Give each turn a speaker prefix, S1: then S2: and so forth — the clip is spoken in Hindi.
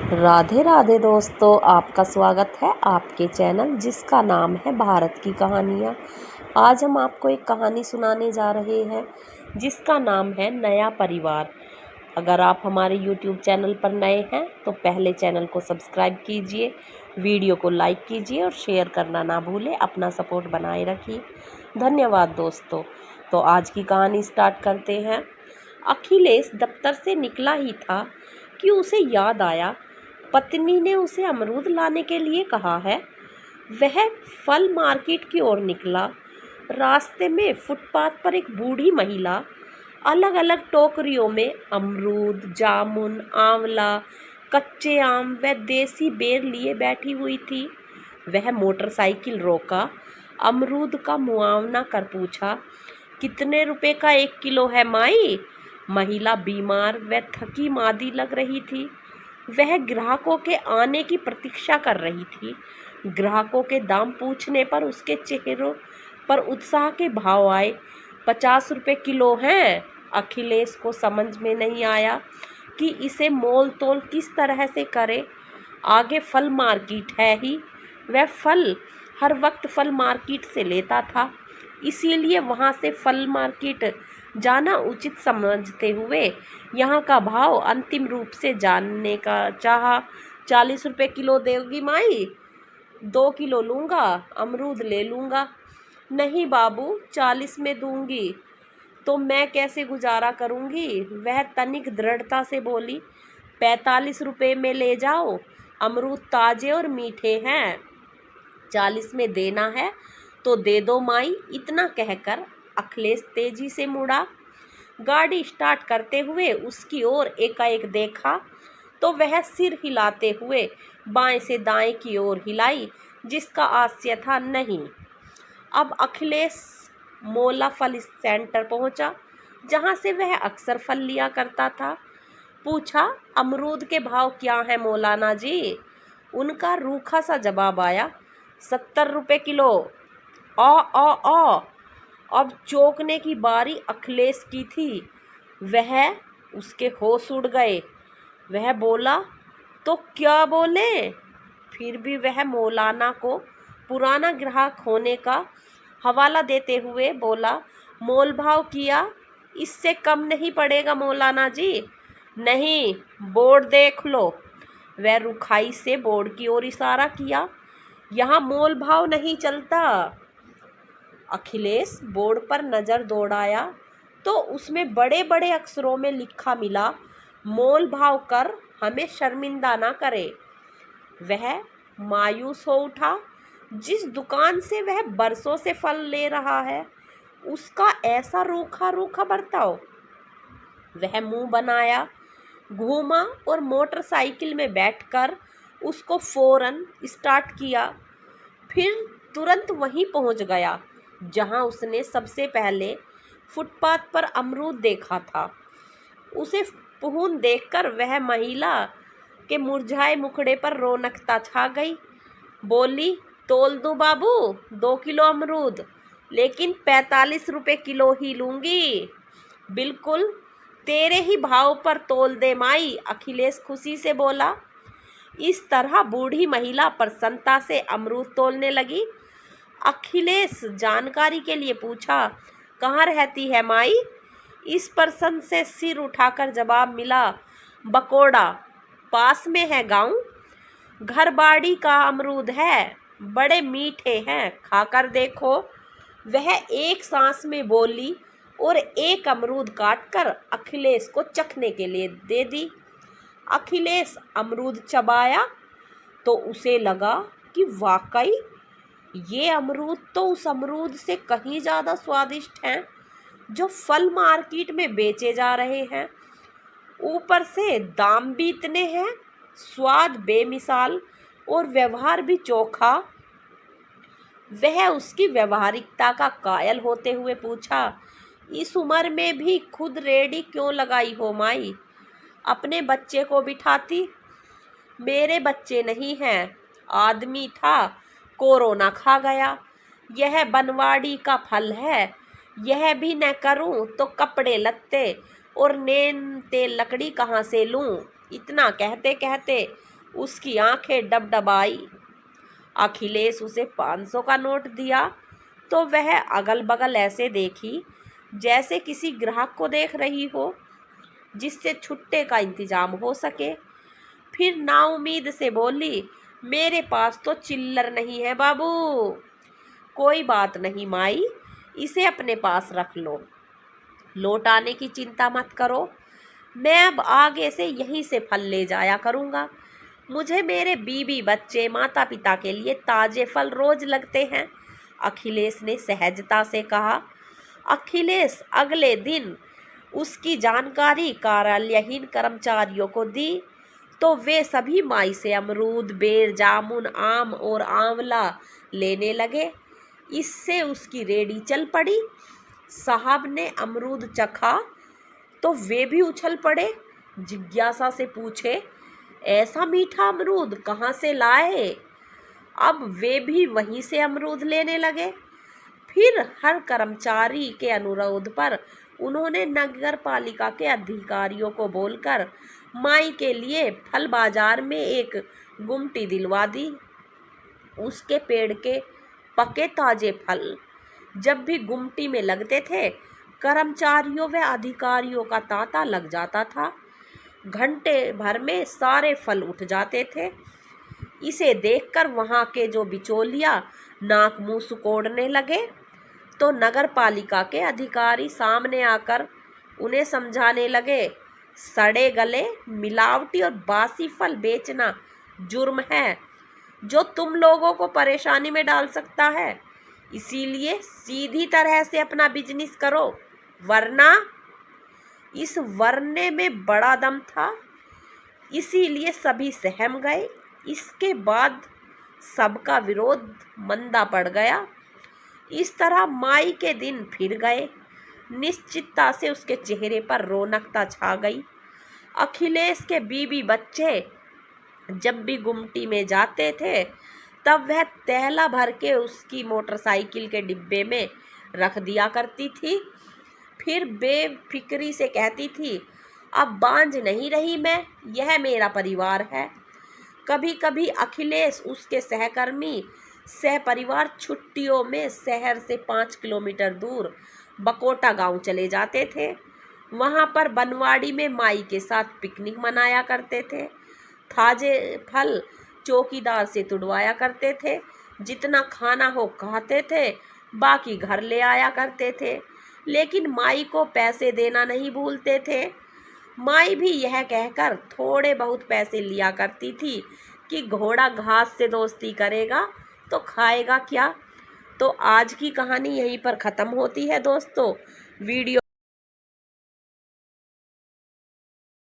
S1: राधे राधे दोस्तों, आपका स्वागत है आपके चैनल जिसका नाम है भारत की कहानियाँ। आज हम आपको एक कहानी सुनाने जा रहे हैं जिसका नाम है नया परिवार। अगर आप हमारे YouTube चैनल पर नए हैं तो पहले चैनल को सब्सक्राइब कीजिए, वीडियो को लाइक कीजिए और शेयर करना ना भूलें। अपना सपोर्ट बनाए रखिए। धन्यवाद दोस्तों। तो आज की कहानी स्टार्ट करते हैं। अखिलेश दफ्तर से निकला ही था कि उसे याद आया पत्नी ने उसे अमरूद लाने के लिए कहा है। वह फल मार्केट की ओर निकला। रास्ते में फुटपाथ पर एक बूढ़ी महिला अलग अलग टोकरियों में अमरूद, जामुन, आंवला, कच्चे आम व देसी बेर लिए बैठी हुई थी। वह मोटरसाइकिल रोका, अमरूद का मुआवना कर पूछा, कितने रुपए का 1 किलो है माई? महिला बीमार व थकी मादी लग रही थी। वह ग्राहकों के आने की प्रतीक्षा कर रही थी। ग्राहकों के दाम पूछने पर उसके चेहरों पर उत्साह के भाव आए। 50 रुपये किलो हैं। अखिलेश को समझ में नहीं आया कि इसे मोल तोल किस तरह से करे। आगे फल मार्केट है ही। वह फल हर वक्त फल मार्केट से लेता था, इसीलिए वहाँ से फल मार्केट जाना उचित समझते हुए यहाँ का भाव अंतिम रूप से जानने का चाहा। 40 रुपये किलो देगी माई? 2 किलो लूँगा, अमरूद ले लूँगा। नहीं बाबू, 40 में दूँगी तो मैं कैसे गुजारा करूँगी? वह तनिक दृढ़ता से बोली। 45 रुपये में ले जाओ, अमरूद ताज़े और मीठे हैं। 40 में देना है तो दे दो माई। इतना कहकर अखिलेश तेजी से मुड़ा। गाड़ी स्टार्ट करते हुए उसकी ओर एकाएक देखा तो वह सिर हिलाते हुए बाएं से दाएं की ओर हिलाई, जिसका आशय था नहीं। अब अखिलेश मोला फल सेंटर पहुंचा, जहां से वह अक्सर फल लिया करता था। पूछा, अमरूद के भाव क्या हैं मौलाना जी? उनका रूखा सा जवाब आया, 70 रुपये किलो। आ अब चौंकने की बारी अखिलेश की थी। उसके होश उड़ गए। वह बोला, तो क्या बोले? फिर भी वह मौलाना को पुराना ग्राहक होने का हवाला देते हुए बोला, मोल भाव किया, इससे कम नहीं पड़ेगा मौलाना जी। नहीं, बोर्ड देख लो। वह रुखाई से बोर्ड की ओर इशारा किया। यहाँ मोल भाव नहीं चलता। अखिलेश बोर्ड पर नज़र दौड़ाया तो उसमें बड़े बड़े अक्षरों में लिखा मिला, मोल भाव कर हमें शर्मिंदा ना करे। वह मायूस हो उठा। जिस दुकान से वह बरसों से फल ले रहा है, उसका ऐसा रूखा रूखा बर्ताव। वह मुंह बनाया, घूमा और मोटरसाइकिल में बैठकर उसको फौरन स्टार्ट किया। फिर तुरंत वहीं पहुंच गया जहां उसने सबसे पहले फुटपाथ पर अमरूद देखा था। उसे पुहून देखकर वह महिला के मुरझाए मुखड़े पर रौनकता छा गई। बोली, तोल दूं बाबू? 2 किलो अमरूद, लेकिन 45 रुपये किलो ही लूँगी। बिल्कुल तेरे ही भाव पर तोल दे माई, अखिलेश खुशी से बोला। इस तरह बूढ़ी महिला प्रसन्नता से अमरूद तोलने लगी। अखिलेश जानकारी के लिए पूछा, कहाँ रहती है माई? इस पर्सन से सिर उठाकर जवाब मिला, बकोड़ा, पास में है गांव। घर बाड़ी का अमरूद है, बड़े मीठे हैं, खाकर देखो। वह एक सांस में बोली और एक अमरूद काटकर अखिलेश को चखने के लिए दे दी। अखिलेश अमरूद चबाया तो उसे लगा कि वाकई ये अमरूद तो उस अमरूद से कहीं ज़्यादा स्वादिष्ट हैं जो फल मार्केट में बेचे जा रहे हैं। ऊपर से दाम भी इतने हैं, स्वाद बेमिसाल और व्यवहार भी चोखा। वह उसकी व्यवहारिकता का कायल होते हुए पूछा, इस उम्र में भी खुद रेडी क्यों लगाई हो माई? अपने बच्चे को बिठाती। मेरे बच्चे नहीं हैं, आदमी था, कोरोना खा गया। यह बनवाड़ी का फल है। यह भी न करूं तो कपड़े लत्ते और नेन तेल लकड़ी कहाँ से लूं? इतना कहते कहते उसकी आंखें डबडबाई। अखिलेश उसे 500 का नोट दिया तो वह अगल बगल ऐसे देखी जैसे किसी ग्राहक को देख रही हो जिससे छुट्टे का इंतजाम हो सके। फिर नाउम्मीद से बोली, मेरे पास तो चिल्लर नहीं है बाबू। कोई बात नहीं माई, इसे अपने पास रख लो, लौटाने की चिंता मत करो, मैं अब आगे से यहीं से फल ले जाया करूँगा। मुझे मेरे बीवी बच्चे माता पिता के लिए ताजे फल रोज लगते हैं, अखिलेश ने सहजता से कहा। अखिलेश अगले दिन उसकी जानकारी कार्यालयहीन कर्मचारियों को दी तो वे सभी माई से अमरूद, बेर, जामुन, आम और आंवला लेने लगे। इससे उसकी रेडी चल पड़ी। साहब ने अमरूद चखा तो वे भी उछल पड़े, जिज्ञासा से पूछे, ऐसा मीठा अमरूद कहाँ से लाए? अब वे भी वहीं से अमरूद लेने लगे। फिर हर कर्मचारी के अनुरोध पर उन्होंने नगर पालिका के अधिकारियों को बोलकर माई के लिए फल बाजार में एक गुमटी दिलवा दी। उसके पेड़ के पके ताजे फल जब भी गुमटी में लगते थे, कर्मचारियों व अधिकारियों का तांता लग जाता था। घंटे भर में सारे फल उठ जाते थे। इसे देखकर वहां के जो बिचौलिया नाक मुंह सुकोड़ने लगे तो नगर पालिका के अधिकारी सामने आकर उन्हें समझाने लगे, सड़े गले, मिलावटी और बासी फल बेचना जुर्म है जो तुम लोगों को परेशानी में डाल सकता है। इसीलिए सीधी तरह से अपना बिजनेस करो, वरना। इस वरने में बड़ा दम था, इसीलिए सभी सहम गए। इसके बाद सबका विरोध मंदा पड़ गया। इस तरह माई के दिन फिर गए। निश्चितता से उसके चेहरे पर रौनकता छा गई। अखिलेश के बीवी बच्चे जब भी गुमटी में जाते थे तब वह तैला भर के उसकी मोटरसाइकिल के डिब्बे में रख दिया करती थी। फिर बेफिक्री से कहती थी, अब बांझ नहीं रही मैं, यह मेरा परिवार है। कभी कभी अखिलेश उसके सहकर्मी सहपरिवार छुट्टियों में शहर से 5 किलोमीटर दूर बकोटा गांव चले जाते थे। वहां पर बनवाड़ी में माई के साथ पिकनिक मनाया करते थे। ताजे फल चौकीदार से तुड़वाया करते थे, जितना खाना हो खाते थे, बाकी घर ले आया करते थे, लेकिन माई को पैसे देना नहीं भूलते थे। माई भी यह कहकर थोड़े बहुत पैसे लिया करती थी कि घोड़ा घास से दोस्ती करेगा तो खाएगा क्या। तो आज की कहानी यहीं पर ख़त्म होती है दोस्तों। वीडियो